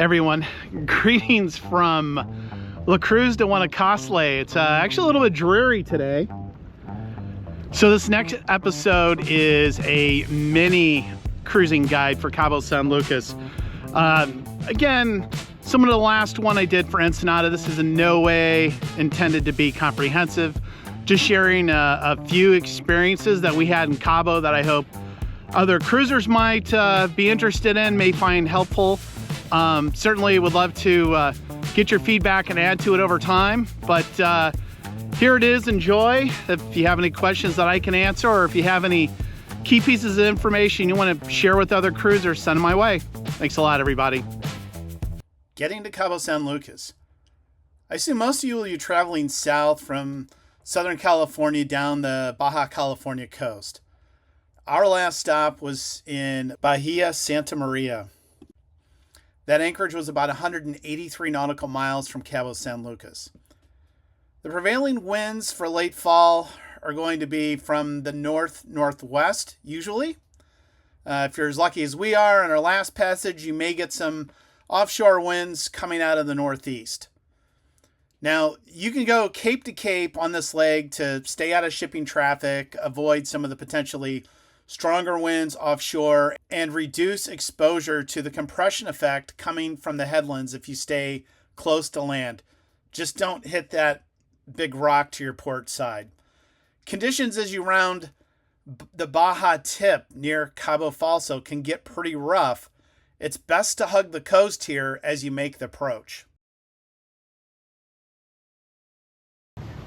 everyone. Greetings from La Cruz de Guanacaste. It's actually a little bit dreary today. So this next episode is a mini cruising guide for Cabo San Lucas. Again, similar to the last one I did for Ensenada, this is in no way intended to be comprehensive. Just sharing a few experiences that we had in Cabo that I hope other cruisers might be interested in, may find helpful. Certainly would love to get your feedback and add to it over time, but here it is. Enjoy. If you have any questions that I can answer, or if you have any key pieces of information you want to share with other cruisers, send them my way. Thanks a lot, everybody. Getting to Cabo San Lucas. I assume most of you will be traveling south from Southern California down the Baja California coast. Our last stop was in Bahia Santa Maria. That anchorage was about 183 nautical miles from Cabo San Lucas. The prevailing winds for late fall are going to be from the north-northwest, usually. If you're as lucky as we are on our last passage, you may get some offshore winds coming out of the northeast. Now, you can go cape to cape on this leg to stay out of shipping traffic, avoid some of the potentially stronger winds offshore, and reduce exposure to the compression effect coming from the headlands if you stay close to land. Just don't hit that big rock to your port side. Conditions as you round the Baja tip near Cabo Falso can get pretty rough. It's best to hug the coast here as you make the approach.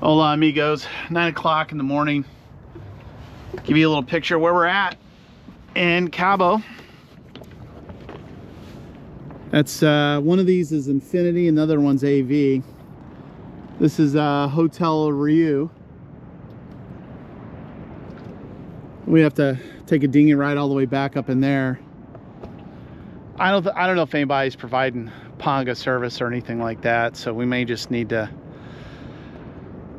Hola, amigos. 9 o'clock in the morning. Give you a little picture where we're at in Cabo. That's one of these is Infinity, another one's AV. This is Hotel Rio. We have to take a dinghy ride all the way back up in there. I don't know if anybody's providing Ponga service or anything like that, so we may just need to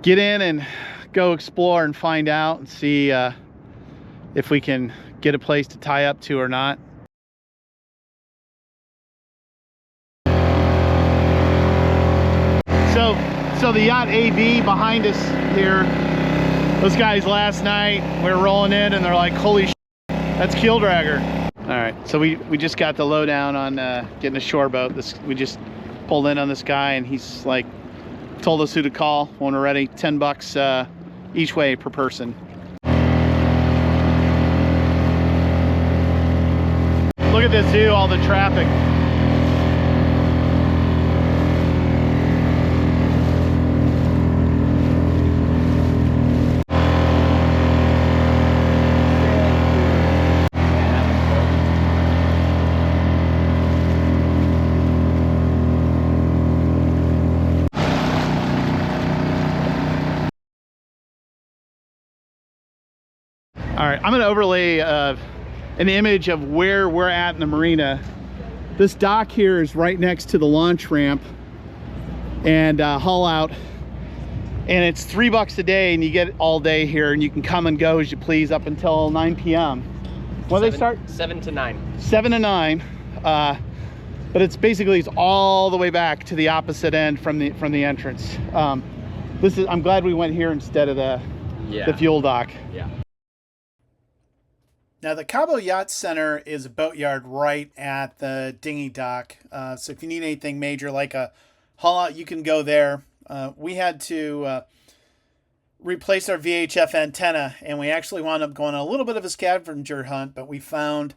get in and go explore and find out and see if we can get a place to tie up to or not. So the yacht AV behind us here, those guys last night, we were rolling in and they're like, holy shit, that's keel dragger. All right, so we just got the lowdown on getting a shore boat. We just pulled in on this guy and he's like, told us who to call when we're ready. $10 each way per person. Look at this view, all the traffic. All right, I'm gonna overlay an image of where we're at in the marina. This dock here is right next to the launch ramp and haul out, and it's $3 a day and you get it all day here, and you can come and go as you please up until 9 p.m. When do they start? 7 to 9. 7 to 9. But it's basically all the way back to the opposite end from the entrance. I'm glad we went here instead of the fuel dock. Yeah. Now, the Cabo Yacht Center is a boatyard right at the dinghy dock. So if you need anything major like a haul out, you can go there. We had to replace our VHF antenna, and we actually wound up going on a little bit of a scavenger hunt, but we found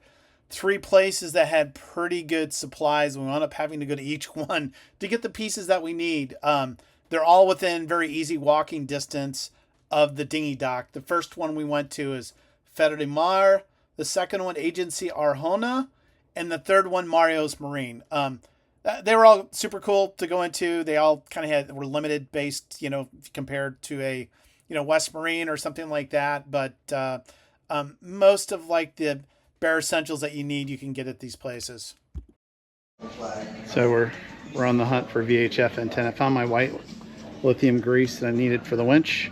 3 places that had pretty good supplies. We wound up having to go to each one to get the pieces that we need. They're all within very easy walking distance of the dinghy dock. The first one we went to is Ferro de Mar, the second one Agency Arjona, and the third one Mario's Marine. They were all super cool to go into. They all kind of were limited based, compared to a West Marine or something like that. But most of like the bare essentials that you need, you can get at these places. So we're on the hunt for VHF antenna. I found my white lithium grease that I needed for the winch,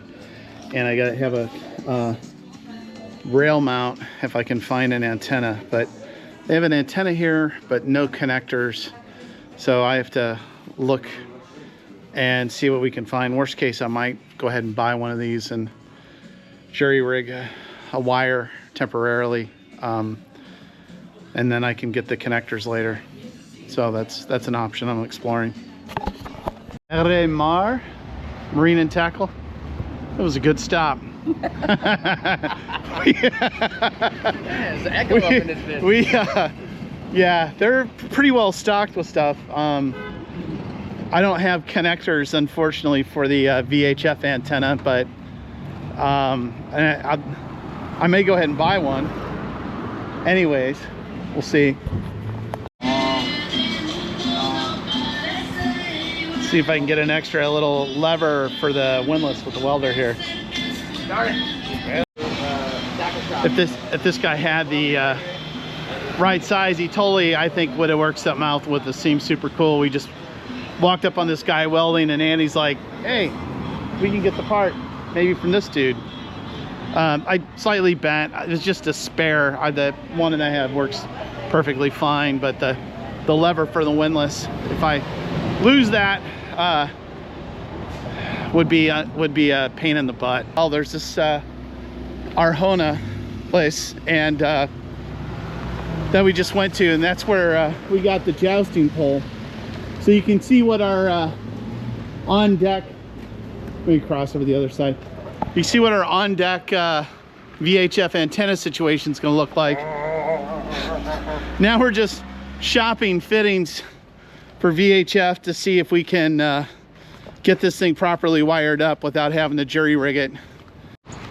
and I gotta have a rail mount if I can find an antenna. But they have an antenna here but no connectors So I have to look and see what we can find. Worst case, I might go ahead and buy one of these and jury rig a wire temporarily, and then I can get the connectors later. So that's an option I'm exploring. Mar, Marine and Tackle. It was a good stop. There's an echo up in this bitch. Yeah, they're pretty well stocked with stuff. I don't have connectors, unfortunately, for the VHF antenna, but I may go ahead and buy one. Anyways, we'll see. See if I can get an extra little lever for the windlass with the welder here. If this guy had the right size, he totally, I think, would have worked something out with. This seems super cool. We just walked up on this guy welding, and Andy's like, hey, we can get the part maybe from this dude. I slightly bent. It was just a spare. The one that I have works perfectly fine, but the lever for the windlass, if I lose that, would be a pain in the butt. Oh, there's this Arjona place, and that we just went to, and that's where we got the jousting pole. So you can see what our on deck, let me cross over the other side. You see what our on deck VHF antenna situation is going to look like. Now we're just shopping fittings for VHF to see if we can get this thing properly wired up without having to jury rig it.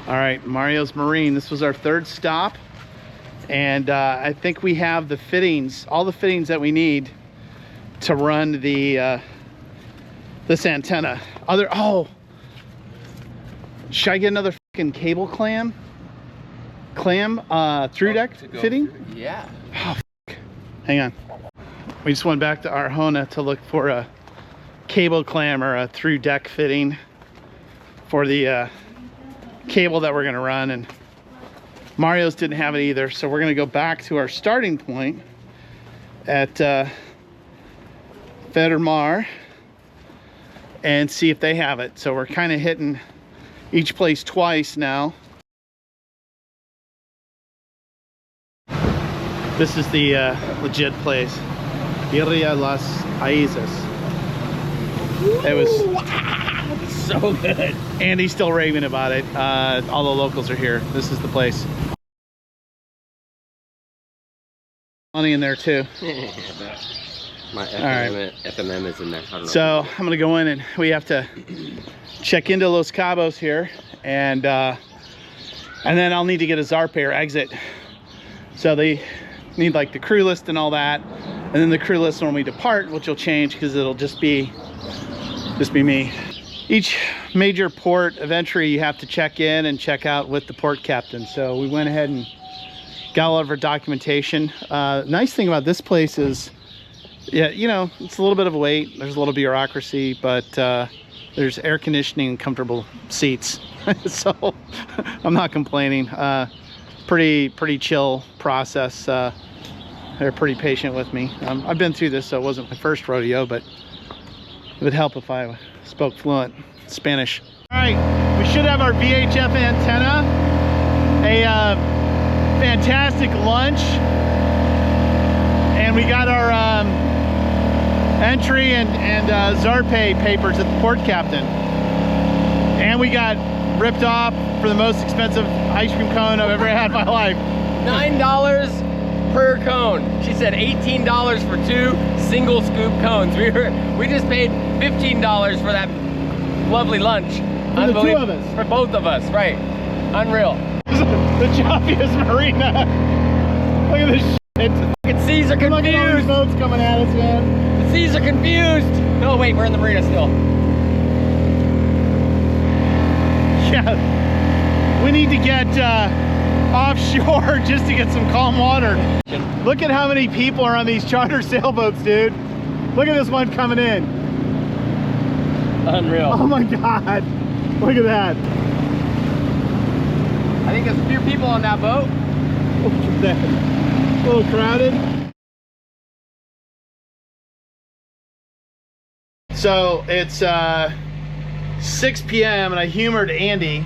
All right, Mario's Marine. This was our third stop, and I think we have the fittings, all the fittings that we need to run the this antenna. Should I get another fucking cable clam through deck fitting? Yeah. Oh, hang on. We just went back to Arjona to look for a cable clam or a through deck fitting for the cable that we're gonna run, and Mario's didn't have it either, so we're gonna go back to our starting point at Mar and see if they have it. So we're kind of hitting each place twice now. This is the legit place, Iria Las Aizas. It was So good. Andy's still raving about it. All the locals are here. This is the place. Money in there too. My FMM is in there. I don't know. So I'm gonna go in, and we have to check into Los Cabos here, and then I'll need to get a Zarpe or exit. So they need like the crew list and all that, and then the crew list when we depart, which will change because it'll just be me. Each major port of entry you have to check in and check out with the port captain. So we went ahead and got all of our documentation. Nice thing about this place is, yeah, you know, it's a little bit of a wait. There's a little bureaucracy, but there's air conditioning and comfortable seats. So I'm not complaining. Pretty chill process. They're pretty patient with me. I've been through this, so it wasn't my first rodeo, but it would help if I spoke fluent Spanish. All right, we should have our VHF antenna, a fantastic lunch, and we got our entry and Zarpe papers at the port captain, and we got ripped off for the most expensive ice cream cone I've ever had in my life. $9 per cone. She said $18 for 2 single scoop cones. We just paid $15 for that lovely lunch. For the two of us. For both of us, right. Unreal. The choppiest Marina. Look at this shit. The seas are confused. Look at all these boats coming at us, man. The seas are confused. No, wait, we're in the marina still. Yeah, we need to get offshore just to get some calm water. Look at how many people are on these charter sailboats, dude. Look at this one coming in. Unreal. Oh my God, look at that. I think there's a few people on that boat. Look at that, a little crowded. So it's 6 p.m. and I humored Andy,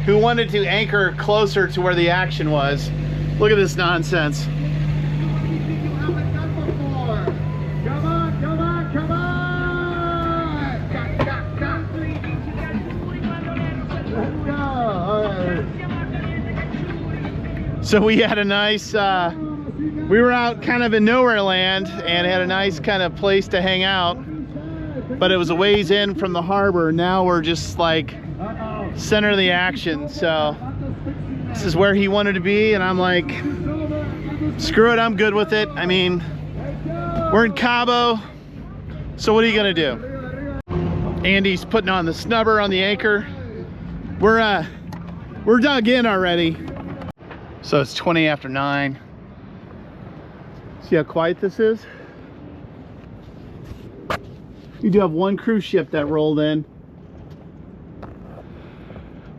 who wanted to anchor closer to where the action was. Look at this nonsense. So we had a nice, we were out kind of in nowhere land and had a nice kind of place to hang out, but it was a ways in from the harbor. Now we're just like center of the action. So this is where he wanted to be, and I'm like, screw it, I'm good with it. I mean, we're in Cabo, so what are you gonna do? Andy's putting on the snubber on the anchor. We're dug in already. So it's 20 after 9. See how quiet this is? You do have one cruise ship that rolled in.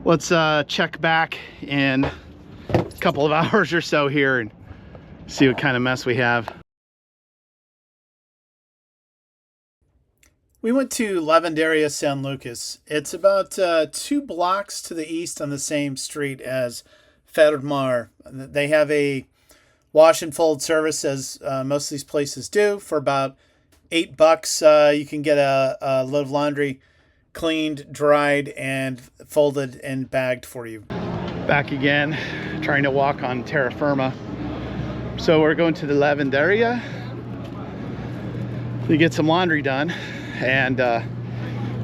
Let's check back in a couple of hours or so here and see what kind of mess we have. We went to Lavanderia San Lucas. It's about 2 blocks to the east on the same street as Fermar. They have a wash and fold service, as most of these places do. For about $8, you can get a load of laundry cleaned, dried, and folded and bagged for you. Back again, trying to walk on terra firma. So we're going to the Lavanderia to get some laundry done, and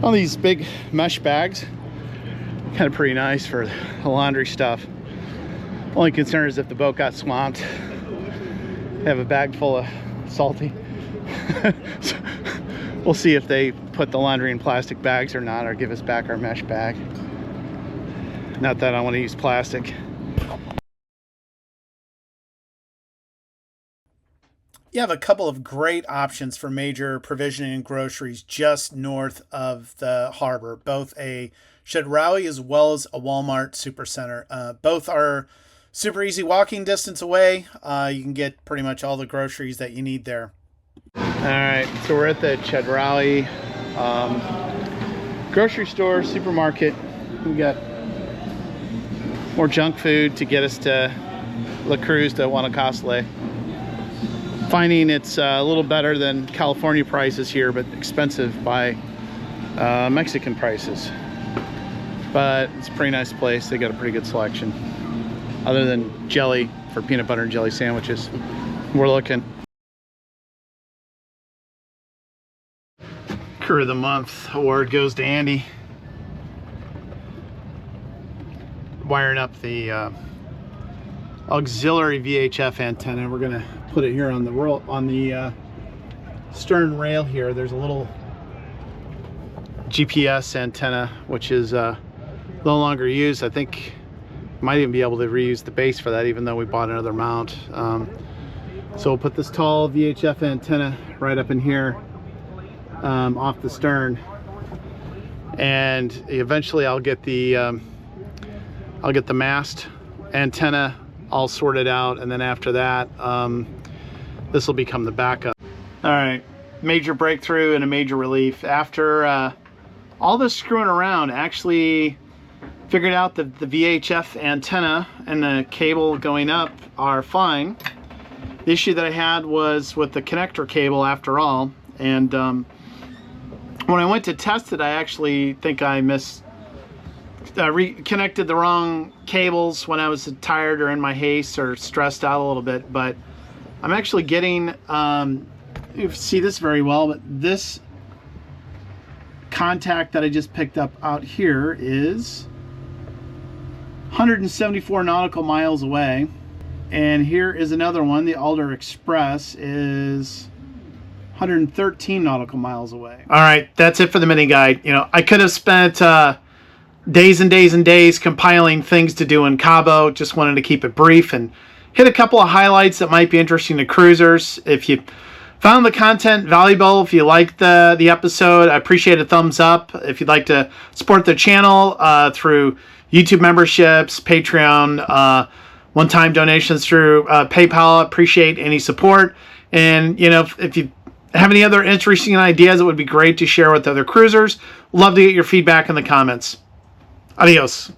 all these big mesh bags, kind of pretty nice for the laundry stuff. Only concern is if the boat got swamped. I have a bag full of salty. So we'll see if they put the laundry in plastic bags or not, or give us back our mesh bag. Not that I want to use plastic. You have a couple of great options for major provisioning and groceries just north of the harbor, both a Chedraui as well as a Walmart Supercenter. Both are super easy walking distance away. You can get pretty much all the groceries that you need there. All right, so we're at the Chedraui grocery store, supermarket. We got more junk food to get us to La Cruz to Guanacaste. Finding it's a little better than California prices here, but expensive by Mexican prices. But it's a pretty nice place. They got a pretty good selection. Other than jelly for peanut butter and jelly sandwiches. We're looking. Crew of the Month award goes to Andy. Wiring up the auxiliary VHF antenna. We're gonna put it here on the stern rail here. There's a little GPS antenna, which is no longer used. I think might even be able to reuse the base for that, even though we bought another mount. So we'll put this tall VHF antenna right up in here, off the stern, and eventually I'll get the mast antenna all sorted out, and then after that, this will become the backup. All right, major breakthrough and a major relief. After all this screwing around, actually figured out that the VHF antenna and the cable going up are fine. The issue that I had was with the connector cable after all, and when I went to test it, I actually think I reconnected the wrong cables when I was tired or in my haste or stressed out a little bit. But I'm actually getting, you see this very well, but this contact that I just picked up out here is 174 nautical miles away, and here is another one. The Alder Express is 113 nautical miles away. All right, that's it for the mini guide. You know, I could have spent days and days and days compiling things to do in Cabo. Just wanted to keep it brief and hit a couple of highlights that might be interesting to cruisers. If you found the content valuable, if you liked the episode, I appreciate a thumbs up. If you'd like to support the channel through YouTube memberships, Patreon, one-time donations through PayPal, appreciate any support. And you know, if you have any other interesting ideas that would be great to share with other cruisers. Love to get your feedback in the comments. Adios.